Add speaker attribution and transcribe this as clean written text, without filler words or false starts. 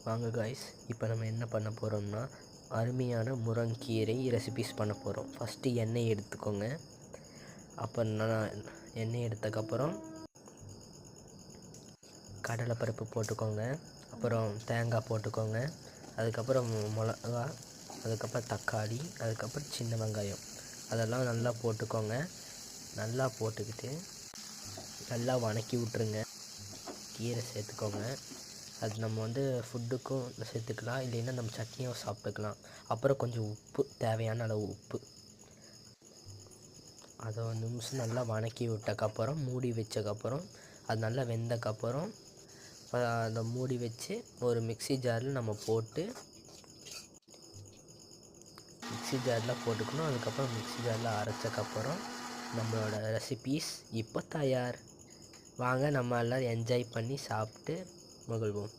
Speaker 1: வாங்க காய்ஸ், இப்போ நம்ம என்ன பண்ண போகிறோம்னா அருமையான முருங்கீரை ரெசிபிஸ் பண்ண போகிறோம். ஃபஸ்ட்டு எண்ணெய் எடுத்துக்கோங்க. எண்ணெய் எடுத்ததுக்கப்புறம் கடலைப்பருப்பு போட்டுக்கோங்க. அப்புறம் தேங்காய் போட்டுக்கோங்க. அதுக்கப்புறம் மிளகா, அதுக்கப்புறம் தக்காளி, அதுக்கப்புறம் சின்ன வெங்காயம் அதெல்லாம் நல்லா போட்டுக்கோங்க. நல்லா போட்டுக்கிட்டு நல்லா வதக்கி விட்ருங்க. கீரை சேர்த்துக்கோங்க. அது நம்ம ஃபுட்டுக்கும் சேர்த்துக்கலாம், இல்லைன்னா நம்ம சட்னியும் சாப்பிட்டுக்கலாம். அப்புறம் கொஞ்சம் உப்பு, தேவையான அளவு உப்பு. அதை ஒரு நிமிஷம் நல்லா வதக்கி விட்டக்கப்புறம் மூடி வச்சக்கப்புறம் அது நல்லா வெந்தக்கப்புறம் அதை மூடி வச்சு ஒரு மிக்ஸி ஜாரில் நம்ம போட்டு மிக்ஸி ஜாரில் போட்டுக்கணும். அதுக்கப்புறம் மிக்ஸி ஜாரில் அரைச்சக்கப்புறம் நம்மளோட ரெசிபீஸ் இப்போ தயார். வாங்க நம்ம எல்லோரும் என்ஜாய் பண்ணி சாப்பிட்டு மகிழ்வோம்.